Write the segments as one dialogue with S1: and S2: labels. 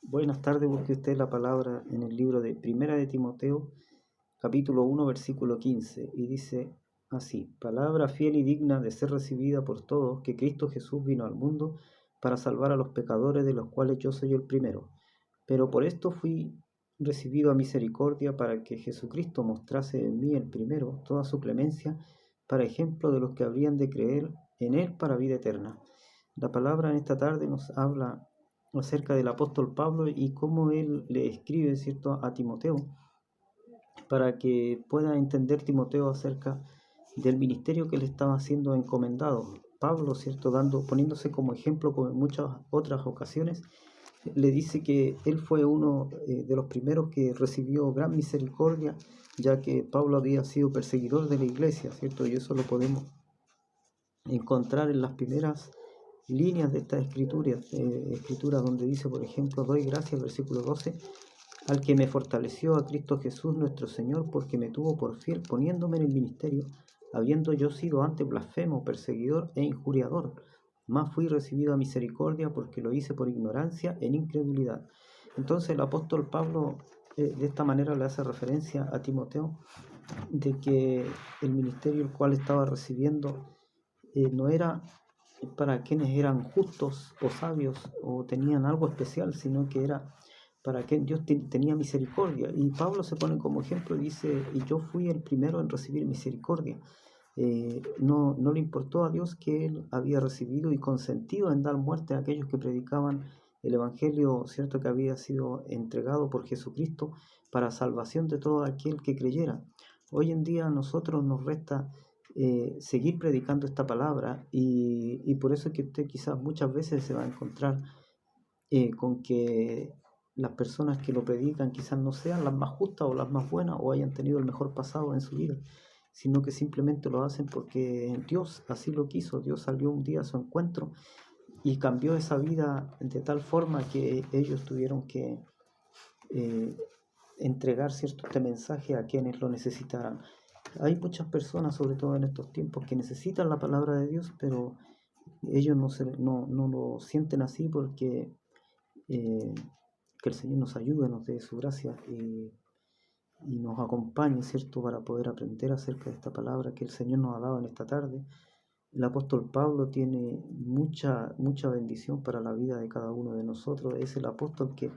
S1: Buenas tardes, busque usted la palabra en el libro de Primera de Timoteo, capítulo 1, versículo 15, y dice así: palabra fiel y digna de ser recibida por todos, que Cristo Jesús vino al mundo para salvar a los pecadores, de los cuales yo soy el primero. Pero por esto fui recibido a misericordia, para que Jesucristo mostrase en mí el primero toda su clemencia, para ejemplo de los que habrían de creer en él para vida eterna. La palabra en esta tarde nos habla acerca del apóstol Pablo y cómo él le escribe, ¿cierto?, a Timoteo, para que pueda entender Timoteo acerca del ministerio que le estaba siendo encomendado. Pablo, ¿cierto?, poniéndose como ejemplo, como en muchas otras ocasiones, le dice que él fue uno de los primeros que recibió gran misericordia, ya que Pablo había sido perseguidor de la iglesia, ¿cierto? Y eso lo podemos encontrar en las primeras líneas de esta escritura donde dice, por ejemplo, doy gracias, versículo 12, al que me fortaleció, a Cristo Jesús nuestro Señor, porque me tuvo por fiel, poniéndome en el ministerio, habiendo yo sido antes blasfemo, perseguidor e injuriador, mas fui recibido a misericordia, porque lo hice por ignorancia en incredulidad. Entonces el apóstol Pablo de esta manera le hace referencia a Timoteo de que el ministerio el cual estaba recibiendo no era para quienes eran justos o sabios o tenían algo especial, sino que era para quien Dios tenía misericordia. Y Pablo se pone como ejemplo y dice, y yo fui el primero en recibir misericordia. No le importó a Dios que él había recibido y consentido en dar muerte a aquellos que predicaban el Evangelio, cierto, que había sido entregado por Jesucristo para salvación de todo aquel que creyera. Hoy en día a nosotros nos resta seguir predicando esta palabra y por eso es que usted quizás muchas veces se va a encontrar con que las personas que lo predican quizás no sean las más justas o las más buenas o hayan tenido el mejor pasado en su vida, sino que simplemente lo hacen porque Dios así lo quiso. Dios salió un día a su encuentro y cambió esa vida de tal forma que ellos tuvieron que eh, entregar cierto este mensaje a quienes lo necesitaran. Hay muchas personas, sobre todo en estos tiempos, que necesitan la palabra de Dios, pero ellos no lo sienten así porque que el Señor nos ayude, nos dé su gracia y nos acompañe, ¿cierto?, para poder aprender acerca de esta palabra que el Señor nos ha dado en esta tarde. El apóstol Pablo tiene mucha bendición para la vida de cada uno de nosotros. Es el apóstol que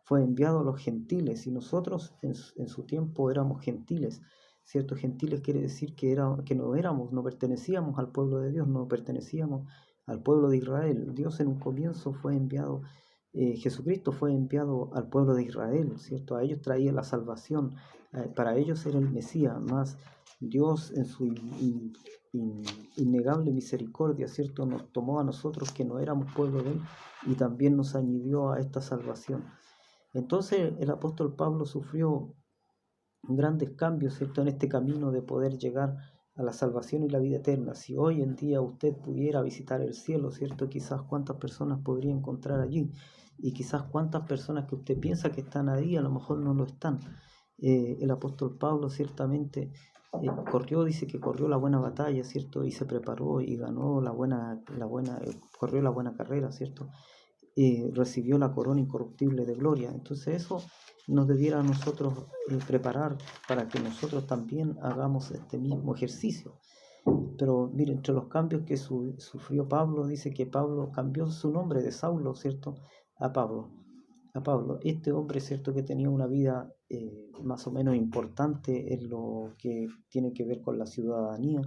S1: fue enviado a los gentiles y nosotros en su tiempo éramos gentiles, ¿cierto? Gentiles quiere decir que no pertenecíamos al pueblo de Dios, no pertenecíamos al pueblo de Israel. Dios en un comienzo fue enviado, Jesucristo fue enviado al pueblo de Israel, ¿cierto? A ellos traía la salvación, para ellos era el Mesías, más Dios en su innegable misericordia, ¿cierto?, nos tomó a nosotros que no éramos pueblo de Él y también nos añadió a esta salvación. Entonces el apóstol Pablo sufrió grandes cambios, ¿cierto?, en este camino de poder llegar a la salvación y la vida eterna. Si hoy en día usted pudiera visitar el cielo, ¿cierto?, quizás cuántas personas podría encontrar allí y quizás cuántas personas que usted piensa que están ahí a lo mejor no lo están. El apóstol Pablo ciertamente dice que corrió la buena batalla, ¿cierto? Y se preparó y ganó corrió la buena carrera, ¿cierto? Y recibió la corona incorruptible de gloria. Entonces eso nos debiera a nosotros preparar para que nosotros también hagamos este mismo ejercicio. Pero mire, entre los cambios que sufrió Pablo, dice que Pablo cambió su nombre de Saulo, ¿cierto?, a Pablo. Este hombre, cierto, que tenía una vida más o menos importante en lo que tiene que ver con la ciudadanía,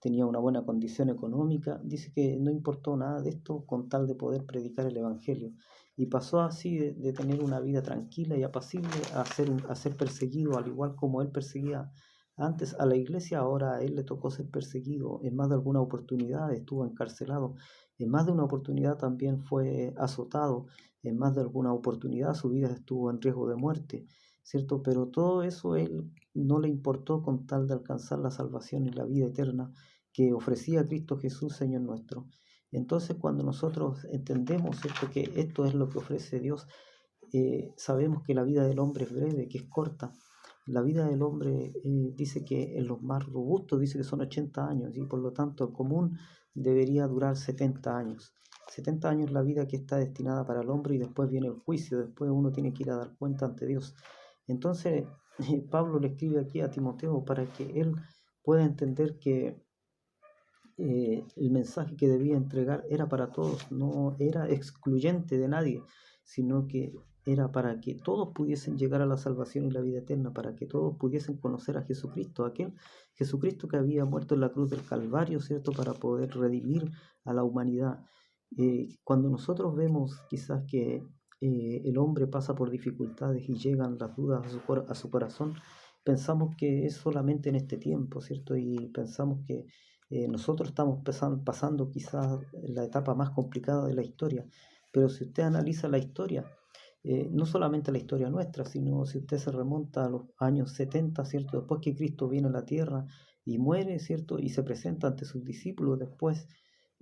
S1: tenía una buena condición económica, dice que no importó nada de esto con tal de poder predicar el Evangelio. Y pasó así de tener una vida tranquila y apacible a ser perseguido, al igual como él perseguía antes a la iglesia. Ahora a él le tocó ser perseguido. En más de alguna oportunidad estuvo encarcelado, en más de una oportunidad también fue azotado, en más de alguna oportunidad su vida estuvo en riesgo de muerte, ¿cierto? Pero todo eso él no le importó con tal de alcanzar la salvación y la vida eterna que ofrecía Cristo Jesús, Señor nuestro. Entonces, cuando nosotros entendemos, ¿cierto?, que esto es lo que ofrece Dios, sabemos que la vida del hombre es breve, que es corta. La vida del hombre dice que en los más robustos dice que son 80 años y por lo tanto el común debería durar 70 años. 70 años la vida que está destinada para el hombre y después viene el juicio, después uno tiene que ir a dar cuenta ante Dios. Entonces, Pablo le escribe aquí a Timoteo para que él pueda entender que el mensaje que debía entregar era para todos, no era excluyente de nadie, sino que era para que todos pudiesen llegar a la salvación y la vida eterna, para que todos pudiesen conocer a Jesucristo, aquel Jesucristo que había muerto en la cruz del Calvario, ¿cierto?, para poder redimir a la humanidad. Cuando nosotros vemos quizás que el hombre pasa por dificultades y llegan las dudas a su corazón, pensamos que es solamente en este tiempo, ¿cierto? Y pensamos que nosotros estamos pasando quizás la etapa más complicada de la historia, pero si usted analiza la historia, no solamente la historia nuestra, sino si usted se remonta a los años 70, ¿cierto? Después que Cristo viene a la tierra y muere, ¿cierto? Y se presenta ante sus discípulos después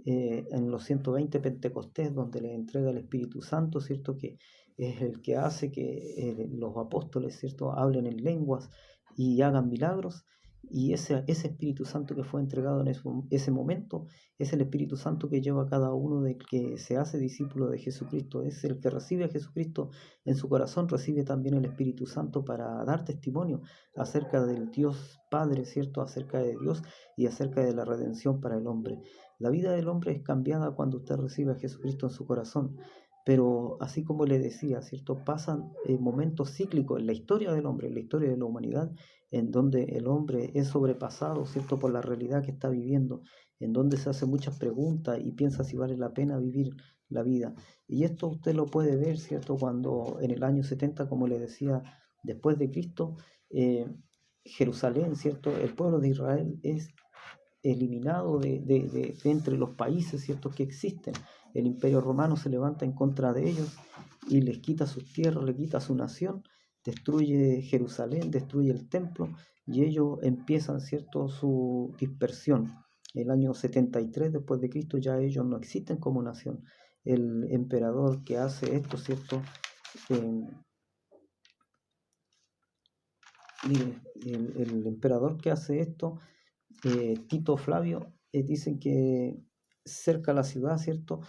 S1: en los 120 Pentecostés, donde le entrega el Espíritu Santo, ¿cierto? Que es el que hace que los apóstoles, ¿cierto?, hablen en lenguas y hagan milagros. Y ese Espíritu Santo que fue entregado en ese momento es el Espíritu Santo que lleva a cada uno de que se hace discípulo de Jesucristo. Es el que recibe a Jesucristo en su corazón, recibe también el Espíritu Santo para dar testimonio acerca del Dios Padre, ¿cierto? Acerca de Dios y acerca de la redención para el hombre. La vida del hombre es cambiada cuando usted recibe a Jesucristo en su corazón. Pero así como le decía, ¿cierto? Pasan momentos cíclicos en la historia del hombre, en la historia de la humanidad, en donde el hombre es sobrepasado, ¿cierto?, por la realidad que está viviendo, en donde se hace muchas preguntas y piensa si vale la pena vivir la vida. Y esto usted lo puede ver, ¿cierto?, cuando en el año 70, como le decía, después de Cristo, Jerusalén, ¿cierto?, el pueblo de Israel es eliminado de entre los países, ¿cierto?, que existen. El Imperio Romano se levanta en contra de ellos y les quita sus tierras, le quita su nación, destruye Jerusalén, destruye el templo y ellos empiezan, ¿cierto?, su dispersión. El año 73 después de Cristo ya ellos no existen como nación. El emperador que hace esto, ¿cierto? El emperador que hace esto, Tito Flavio, dicen que cerca la ciudad, ¿cierto?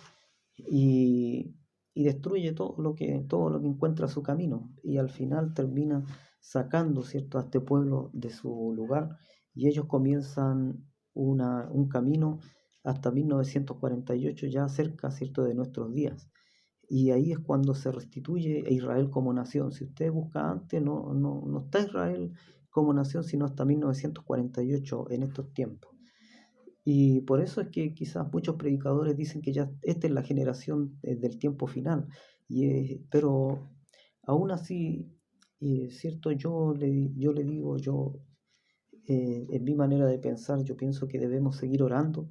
S1: Y, y destruye todo lo que encuentra a su camino y al final termina sacando, ¿cierto?, a este pueblo de su lugar y ellos comienzan un camino hasta 1948 ya cerca, ¿cierto?, de nuestros días. Y ahí es cuando se restituye a Israel como nación. Si usted busca antes, no está Israel como nación, sino hasta 1948 en estos tiempos. Y por eso es que quizás muchos predicadores dicen que ya esta es la generación del tiempo final. Pero aún así, cierto, yo le digo, en mi manera de pensar, yo pienso que debemos seguir orando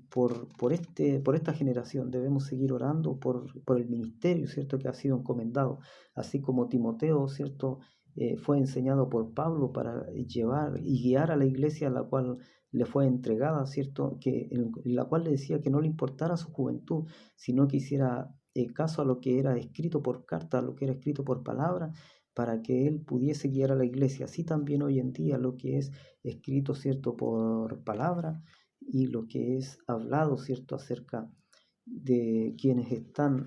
S1: por esta generación, debemos seguir orando por el ministerio, ¿cierto?, que ha sido encomendado, así como Timoteo, ¿cierto?, fue enseñado por Pablo para llevar y guiar a la iglesia a la cual le fue entregada, ¿cierto?, en la cual le decía que no le importara su juventud, sino que hiciera caso a lo que era escrito por carta, a lo que era escrito por palabra, para que él pudiese guiar a la iglesia. Así también hoy en día lo que es escrito, ¿cierto?, por palabra y lo que es hablado, ¿cierto?, acerca de quienes están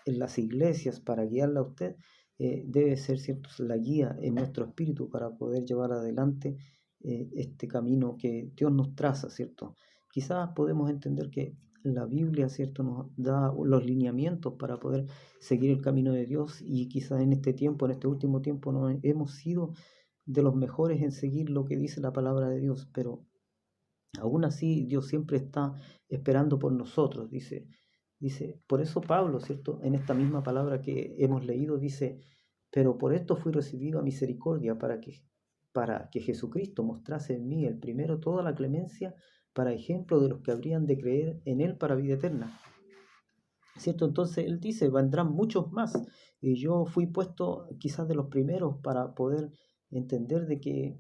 S1: en las iglesias para guiarla a usted, debe ser, ¿cierto?, la guía en nuestro espíritu para poder llevar adelante este camino que Dios nos traza, ¿cierto? Quizás podemos entender que la Biblia, ¿cierto?, nos da los lineamientos para poder seguir el camino de Dios y quizás en este tiempo, en este último tiempo, no hemos sido de los mejores en seguir lo que dice la palabra de Dios, pero aún así, Dios siempre está esperando por nosotros, dice, por eso Pablo, ¿cierto?, en esta misma palabra que hemos leído, dice, pero por esto fui recibido a misericordia para que Jesucristo mostrase en mí el primero toda la clemencia para ejemplo de los que habrían de creer en él para vida eterna. ¿Cierto? Entonces él dice, vendrán muchos más. Y yo fui puesto quizás de los primeros para poder entender de que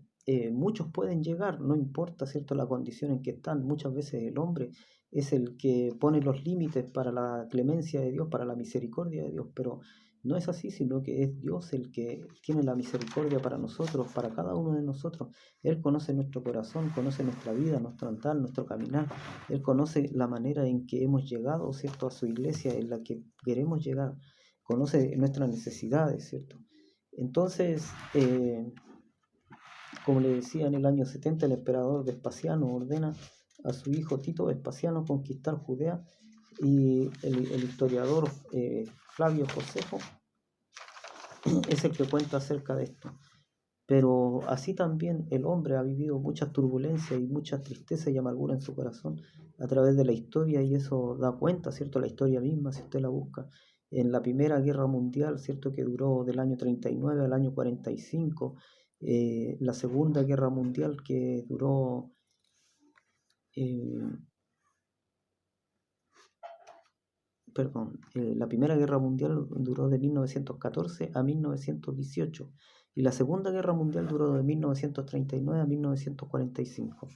S1: muchos pueden llegar, no importa, ¿cierto?, la condición en que están. Muchas veces el hombre es el que pone los límites para la clemencia de Dios, para la misericordia de Dios, pero no es así, sino que es Dios el que tiene la misericordia para nosotros, para cada uno de nosotros. Él conoce nuestro corazón, conoce nuestra vida, nuestro andar, nuestro caminar. Él conoce la manera en que hemos llegado, ¿cierto?, a su iglesia, en la que queremos llegar. Conoce nuestras necesidades, ¿cierto? Entonces, como le decía, en el año 70 el emperador Vespasiano ordena a su hijo Tito Vespasiano conquistar Judea, y el historiador Flavio Josefo es el que cuenta acerca de esto. Pero así también el hombre ha vivido muchas turbulencias y mucha tristeza y amargura en su corazón a través de la historia, y eso da cuenta, ¿cierto? La historia misma, si usted la busca. En la Primera Guerra Mundial, ¿cierto?, que duró del año 39 al año 45, la Segunda Guerra Mundial que duró la Primera Guerra Mundial duró de 1914 a 1918, y la Segunda Guerra Mundial duró de 1939 a 1945.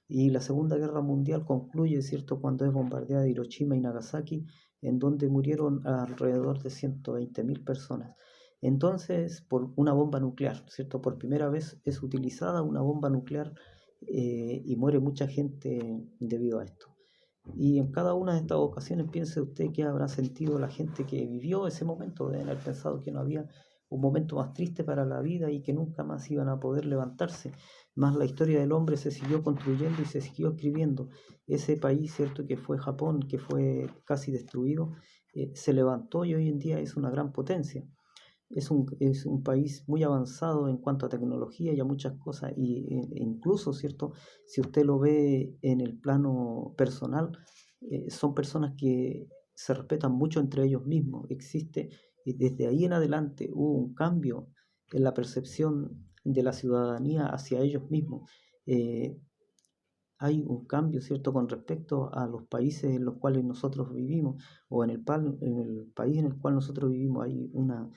S1: Y la Segunda Guerra Mundial concluye, ¿cierto?, cuando es bombardeada Hiroshima y Nagasaki, en donde murieron alrededor de 120.000 personas. Entonces, por una bomba nuclear, ¿cierto? Por primera vez es utilizada una bomba nuclear, y muere mucha gente debido a esto. Y en cada una de estas ocasiones piense usted qué habrá sentido la gente que vivió ese momento. Deben haber pensado que no había un momento más triste para la vida y que nunca más iban a poder levantarse. Más la historia del hombre se siguió construyendo y se siguió escribiendo. Ese país, ¿cierto?, que fue Japón, que fue casi destruido, se levantó y hoy en día es una gran potencia. Es un país muy avanzado en cuanto a tecnología y a muchas cosas, e incluso, ¿cierto?, si usted lo ve en el plano personal, son personas que se respetan mucho entre ellos mismos. Existe, y desde ahí en adelante hubo un cambio en la percepción de la ciudadanía hacia ellos mismos. Hay un cambio, ¿cierto?, con respecto a los países en los cuales nosotros vivimos, o en el país en el cual nosotros vivimos. Hay una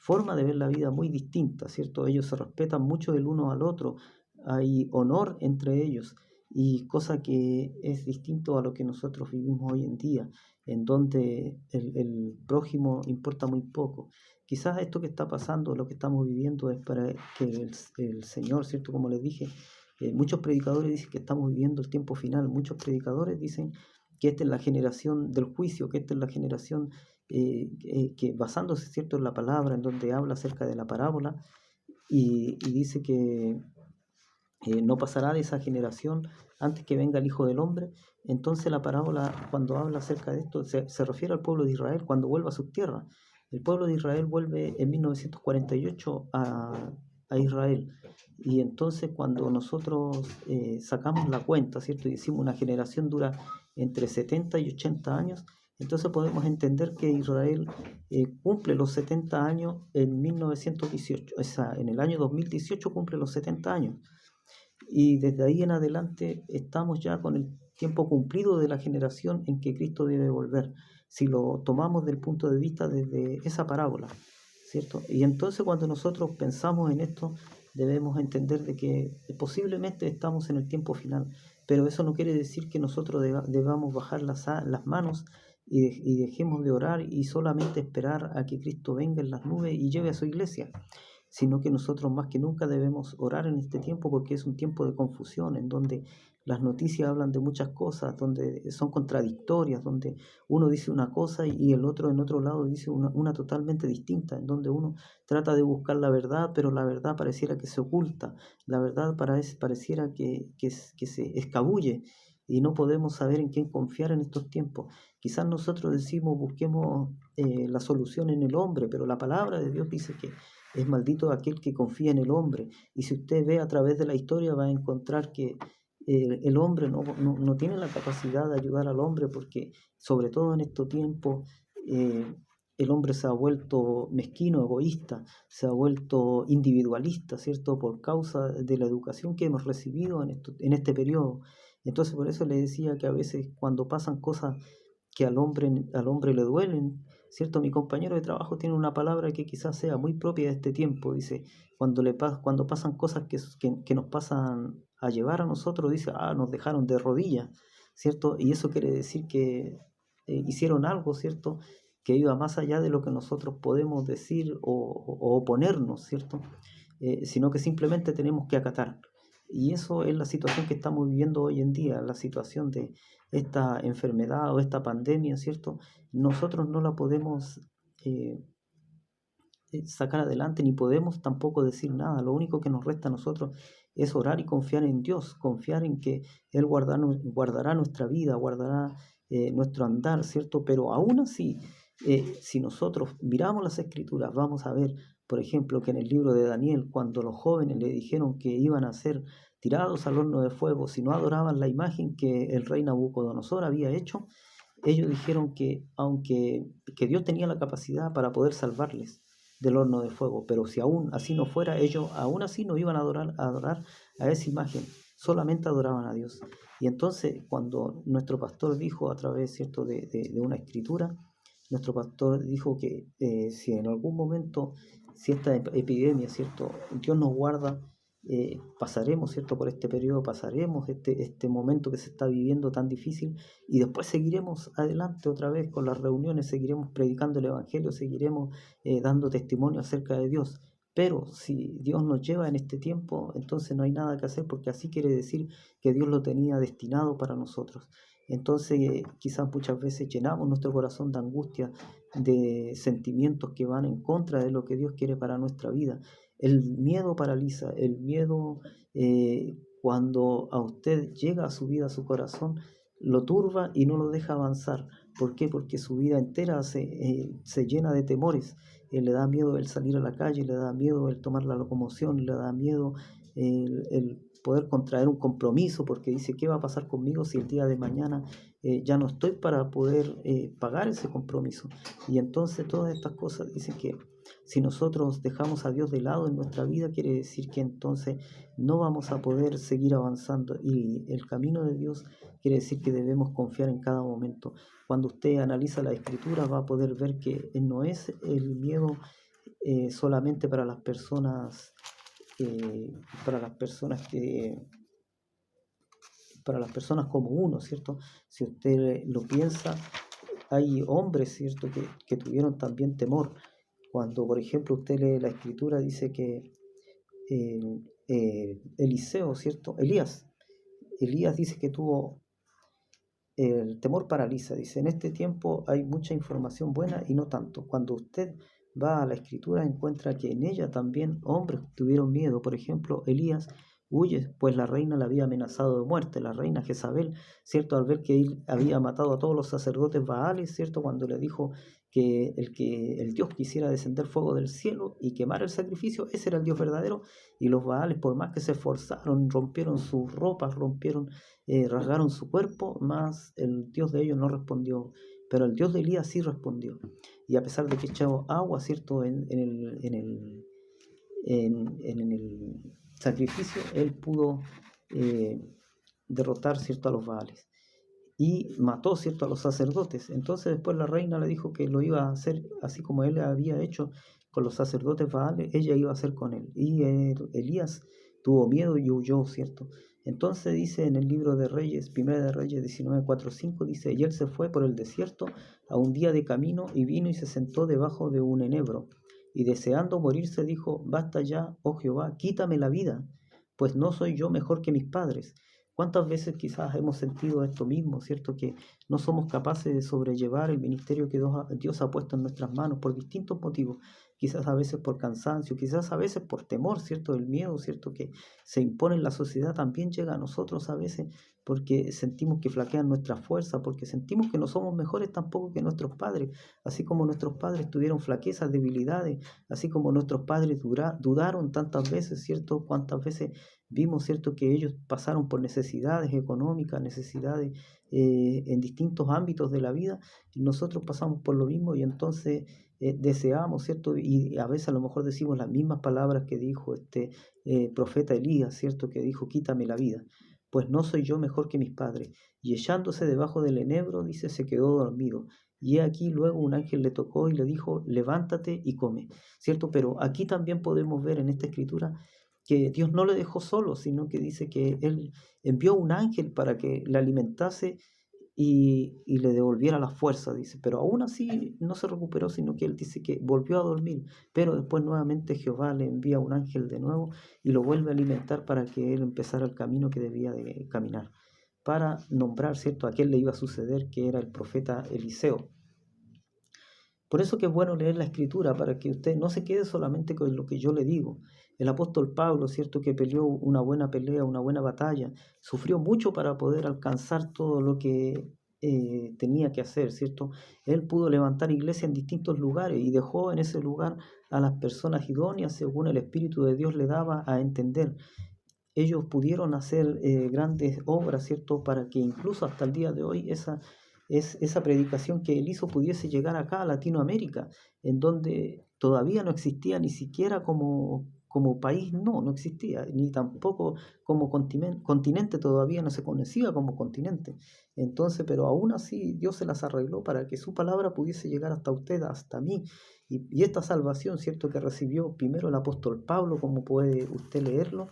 S1: forma de ver la vida muy distinta, ¿cierto? Ellos se respetan mucho el uno al otro, hay honor entre ellos, y cosa que es distinto a lo que nosotros vivimos hoy en día, en donde el prójimo importa muy poco. Quizás esto que está pasando, lo que estamos viviendo, es para que el Señor, ¿cierto?, como les dije, muchos predicadores dicen que estamos viviendo el tiempo final. Muchos predicadores dicen que esta es la generación del juicio, que esta es la generación que basándose, ¿cierto?, en la palabra, en donde habla acerca de la parábola, y dice que no pasará de esa generación antes que venga el Hijo del Hombre. Entonces la parábola, cuando habla acerca de esto, se refiere al pueblo de Israel cuando vuelva a sus tierras. El pueblo de Israel vuelve en 1948 a Israel. Y entonces cuando nosotros sacamos la cuenta, ¿cierto?, y decimos una generación dura entre 70 y 80 años, entonces podemos entender que Israel cumple los 70 años en 1918, o sea, en el año 2018 cumple los 70 años. Y desde ahí en adelante estamos ya con el tiempo cumplido de la generación en que Cristo debe volver, si lo tomamos del punto de vista desde esa parábola, ¿cierto? Y entonces cuando nosotros pensamos en esto, debemos entender de que posiblemente estamos en el tiempo final, pero eso no quiere decir que nosotros debamos bajar las manos y dejemos de orar y solamente esperar a que Cristo venga en las nubes y lleve a su iglesia, sino que nosotros más que nunca debemos orar en este tiempo, porque es un tiempo de confusión, en donde las noticias hablan de muchas cosas, donde son contradictorias, donde uno dice una cosa y el otro en otro lado dice una totalmente distinta, en donde uno trata de buscar la verdad, pero la verdad pareciera que se oculta, la verdad pareciera que se escabulle, y no podemos saber en quién confiar en estos tiempos. Quizás nosotros decimos busquemos la solución en el hombre, pero la palabra de Dios dice que es maldito aquel que confía en el hombre. Y si usted ve a través de la historia, va a encontrar que el hombre no tiene la capacidad de ayudar al hombre, porque sobre todo en estos tiempos el hombre se ha vuelto mezquino, egoísta, se ha vuelto individualista, ¿cierto?, por causa de la educación que hemos recibido en este periodo. Entonces por eso le decía que a veces cuando pasan cosas que al hombre le duelen, ¿cierto? Mi compañero de trabajo tiene una palabra que quizás sea muy propia de este tiempo. Dice, cuando pasan cosas que nos pasan a llevar a nosotros, dice, nos dejaron de rodillas, ¿cierto? Y eso quiere decir que hicieron algo, ¿cierto?, que iba más allá de lo que nosotros podemos decir o oponernos, ¿cierto? Sino que simplemente tenemos que acatar. Y eso es la situación que estamos viviendo hoy en día, la situación de esta enfermedad o esta pandemia, ¿cierto? Nosotros no la podemos eh, sacar adelante, ni podemos tampoco decir nada. Lo único que nos resta a nosotros es orar y confiar en Dios, confiar en que Él guardará nuestra vida, guardará nuestro andar, ¿cierto? Pero aún así, si nosotros miramos las Escrituras, vamos a ver, por ejemplo, que en el libro de Daniel, cuando los jóvenes le dijeron que iban a ser tirados al horno de fuego si no adoraban la imagen que el rey Nabucodonosor había hecho, ellos dijeron que aunque que Dios tenía la capacidad para poder salvarles del horno de fuego, pero si aún así no fuera, ellos aún así no iban a adorar a esa imagen, solamente adoraban a Dios. Y entonces cuando nuestro pastor dijo a través, ¿cierto?, de una escritura, nuestro pastor dijo que si en algún momento, si esta epidemia, ¿cierto?, Dios nos guarda, pasaremos, ¿cierto?, por este periodo, pasaremos este momento que se está viviendo tan difícil, y después seguiremos adelante otra vez con las reuniones, seguiremos predicando el Evangelio, seguiremos dando testimonio acerca de Dios. Pero si Dios nos lleva en este tiempo, entonces no hay nada que hacer, porque así quiere decir que Dios lo tenía destinado para nosotros. Entonces quizás muchas veces llenamos nuestro corazón de angustia, de sentimientos que van en contra de lo que Dios quiere para nuestra vida. El miedo paraliza, el miedo cuando a usted llega a su vida, a su corazón, lo turba y no lo deja avanzar. ¿Por qué? Porque su vida entera se llena de temores. Le da miedo el salir a la calle, le da miedo el tomar la locomoción, le da miedo el poder contraer un compromiso, porque dice, ¿qué va a pasar conmigo si el día de mañana ya no estoy para poder pagar ese compromiso? Y entonces todas estas cosas dicen que si nosotros dejamos a Dios de lado en nuestra vida, quiere decir que entonces no vamos a poder seguir avanzando. Y el camino de Dios quiere decir que debemos confiar en cada momento. Cuando usted analiza la escritura va a poder ver que no es el miedo solamente eh, para las personas que para las personas como uno, ¿cierto? Si usted lo piensa, hay hombres, ¿cierto?, que tuvieron también temor. Cuando, por ejemplo, usted lee la escritura, dice que Eliseo, ¿cierto? Elías dice que tuvo el temor paraliza. Dice, en este tiempo hay mucha información buena y no tanto. Cuando usted va a la escritura, encuentra que en ella también hombres tuvieron miedo. Por ejemplo, Elías huye, pues la reina le había amenazado de muerte. La reina Jezabel, ¿cierto?, al ver que él había matado a todos los sacerdotes Baales, ¿cierto?, cuando le dijo que el Dios quisiera descender fuego del cielo y quemar el sacrificio, ese era el Dios verdadero, y los Baales, por más que se esforzaron, rompieron sus ropas, rasgaron su cuerpo, mas el Dios de ellos no respondió, pero el Dios de Elías sí respondió. Y a pesar de que echó agua, ¿cierto?, en el sacrificio, él pudo derrotar, ¿cierto?, a los Baales. Y mató, ¿cierto?, a los sacerdotes. Entonces después la reina le dijo que lo iba a hacer así como él había hecho con los sacerdotes Baales, ella iba a hacer con él. Y Elías tuvo miedo y huyó, ¿cierto? Entonces dice en el libro de Reyes, Primera de Reyes 19:4-5, dice, y él se fue por el desierto a un día de camino y vino y se sentó debajo de un enebro. Y deseando morirse dijo, basta ya, oh Jehová, quítame la vida, pues no soy yo mejor que mis padres. ¿Cuántas veces quizás hemos sentido esto mismo, cierto? Que no somos capaces de sobrellevar el ministerio que Dios ha puesto en nuestras manos por distintos motivos. Quizás a veces por cansancio, quizás a veces por temor, ¿cierto? El miedo, ¿cierto?, que se impone en la sociedad también llega a nosotros a veces porque sentimos que flaquean nuestra fuerza, porque sentimos que no somos mejores tampoco que nuestros padres, así como nuestros padres tuvieron flaquezas, debilidades, así como nuestros padres dudaron tantas veces, ¿cierto? Cuántas veces vimos, ¿cierto?, que ellos pasaron por necesidades económicas, necesidades en distintos ámbitos de la vida, y nosotros pasamos por lo mismo y entonces deseamos, ¿cierto? Y a veces a lo mejor decimos las mismas palabras que dijo este profeta Elías, ¿cierto?, que dijo, quítame la vida, pues no soy yo mejor que mis padres. Y echándose debajo del enebro, dice, se quedó dormido. Y he aquí luego un ángel le tocó y le dijo, levántate y come, ¿cierto? Pero aquí también podemos ver en esta escritura que Dios no le dejó solo, sino que dice que Él envió un ángel para que le alimentase y le devolviera la fuerza, dice. Pero aún así no se recuperó, sino que él dice que volvió a dormir. Pero después nuevamente Jehová le envía un ángel de nuevo y lo vuelve a alimentar para que él empezara el camino que debía de caminar. Para nombrar, ¿cierto?, a quién le iba a suceder, que era el profeta Eliseo. Por eso que es bueno leer la Escritura, para que usted no se quede solamente con lo que yo le digo. El apóstol Pablo, ¿cierto?, que peleó una buena pelea, una buena batalla, sufrió mucho para poder alcanzar todo lo que tenía que hacer, ¿cierto? Él pudo levantar iglesia en distintos lugares y dejó en ese lugar a las personas idóneas según el Espíritu de Dios le daba a entender. Ellos pudieron hacer grandes obras, ¿cierto?, para que incluso hasta el día de hoy esa predicación que él hizo pudiese llegar acá a Latinoamérica, en donde todavía no existía ni siquiera como país, no existía, ni tampoco como continente, todavía no se conocía como continente. Entonces, pero aún así Dios se las arregló para que su palabra pudiese llegar hasta usted, hasta mí. Y esta salvación, ¿cierto?, que recibió primero el apóstol Pablo, como puede usted leerlo,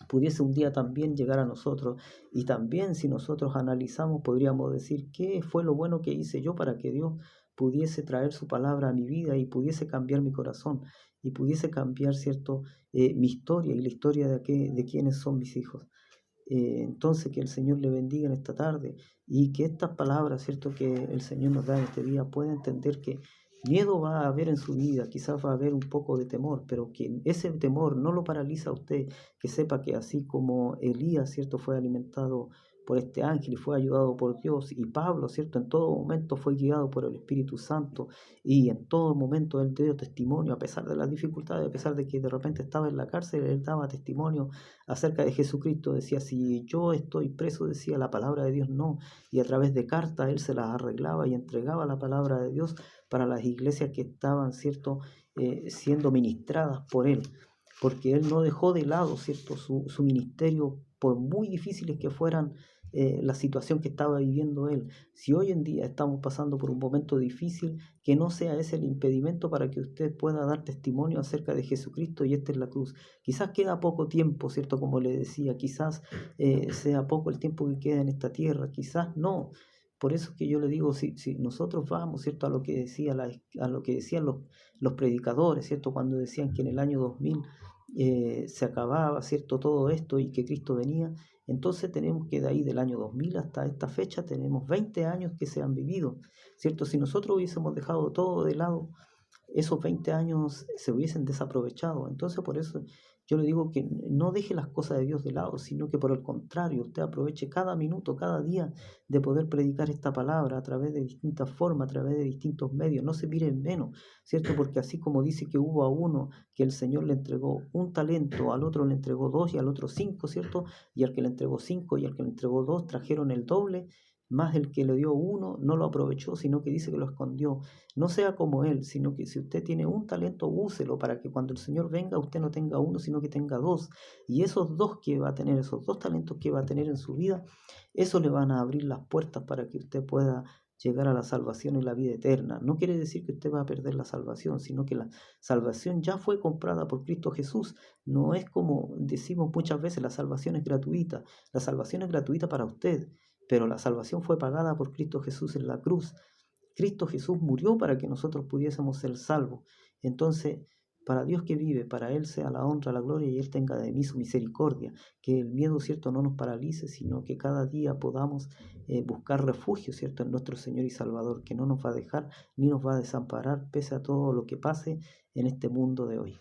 S1: pudiese un día también llegar a nosotros. Y también, si nosotros analizamos, podríamos decir qué fue lo bueno que hice yo para que Dios pudiese traer su palabra a mi vida y pudiese cambiar mi corazón y pudiese cambiar, ¿cierto?, mi historia y la historia de quienes son mis hijos. Entonces, que el Señor le bendiga en esta tarde y que estas palabras, ¿cierto?, que el Señor nos da en este día, pueda entender que miedo va a haber en su vida, quizás va a haber un poco de temor, pero que ese temor no lo paraliza a usted, que sepa que así como Elías, ¿cierto?, fue alimentado por este ángel y fue ayudado por Dios, y Pablo, ¿cierto?, en todo momento fue guiado por el Espíritu Santo, y en todo momento él dio testimonio, a pesar de las dificultades, a pesar de que de repente estaba en la cárcel, él daba testimonio acerca de Jesucristo. Decía, si yo estoy preso, decía, la palabra de Dios no, y a través de cartas él se las arreglaba y entregaba la palabra de Dios para las iglesias que estaban, ¿cierto?, siendo ministradas por él, porque él no dejó de lado, ¿cierto?, su ministerio, por muy difíciles que fueran la situación que estaba viviendo él. Si hoy en día estamos pasando por un momento difícil, que no sea ese el impedimento para que usted pueda dar testimonio acerca de Jesucristo, y esta es la cruz. Quizás queda poco tiempo, ¿cierto?, como le decía, quizás sea poco el tiempo que queda en esta tierra, quizás no. Por eso es que yo le digo, si nosotros vamos, ¿cierto?, a lo que a lo que decían los predicadores, ¿cierto?, cuando decían que en el año 2000 se acababa, ¿cierto?, todo esto y que Cristo venía, entonces tenemos que de ahí del año 2000 hasta esta fecha tenemos 20 años que se han vivido, ¿cierto? Si nosotros hubiésemos dejado todo de lado, esos 20 años se hubiesen desaprovechado. Entonces, por eso yo le digo que no deje las cosas de Dios de lado, sino que por el contrario, usted aproveche cada minuto, cada día de poder predicar esta palabra a través de distintas formas, a través de distintos medios. No se mire en menos, ¿cierto? Porque así como dice que hubo a uno que el Señor le entregó un talento, al otro le entregó dos y al otro cinco, ¿cierto? Y al que le entregó cinco y al que le entregó dos trajeron el doble, más el que le dio uno no lo aprovechó, sino que dice que lo escondió. No sea como él, sino que si usted tiene un talento, úselo para que cuando el Señor venga usted no tenga uno, sino que tenga dos. Y esos dos que va a tener, esos dos talentos que va a tener en su vida, eso le van a abrir las puertas para que usted pueda llegar a la salvación y la vida eterna. No quiere decir que usted va a perder la salvación, sino que la salvación ya fue comprada por Cristo Jesús. No es como decimos muchas veces, la salvación es gratuita. La salvación es gratuita para usted, pero la salvación fue pagada por Cristo Jesús en la cruz. Cristo Jesús murió para que nosotros pudiésemos ser salvos. Entonces, para Dios que vive, para Él sea la honra, la gloria, y Él tenga de mí su misericordia. Que el miedo, ¿cierto?, no nos paralice, sino que cada día podamos buscar refugio, ¿cierto?, en nuestro Señor y Salvador, que no nos va a dejar ni nos va a desamparar pese a todo lo que pase en este mundo de hoy.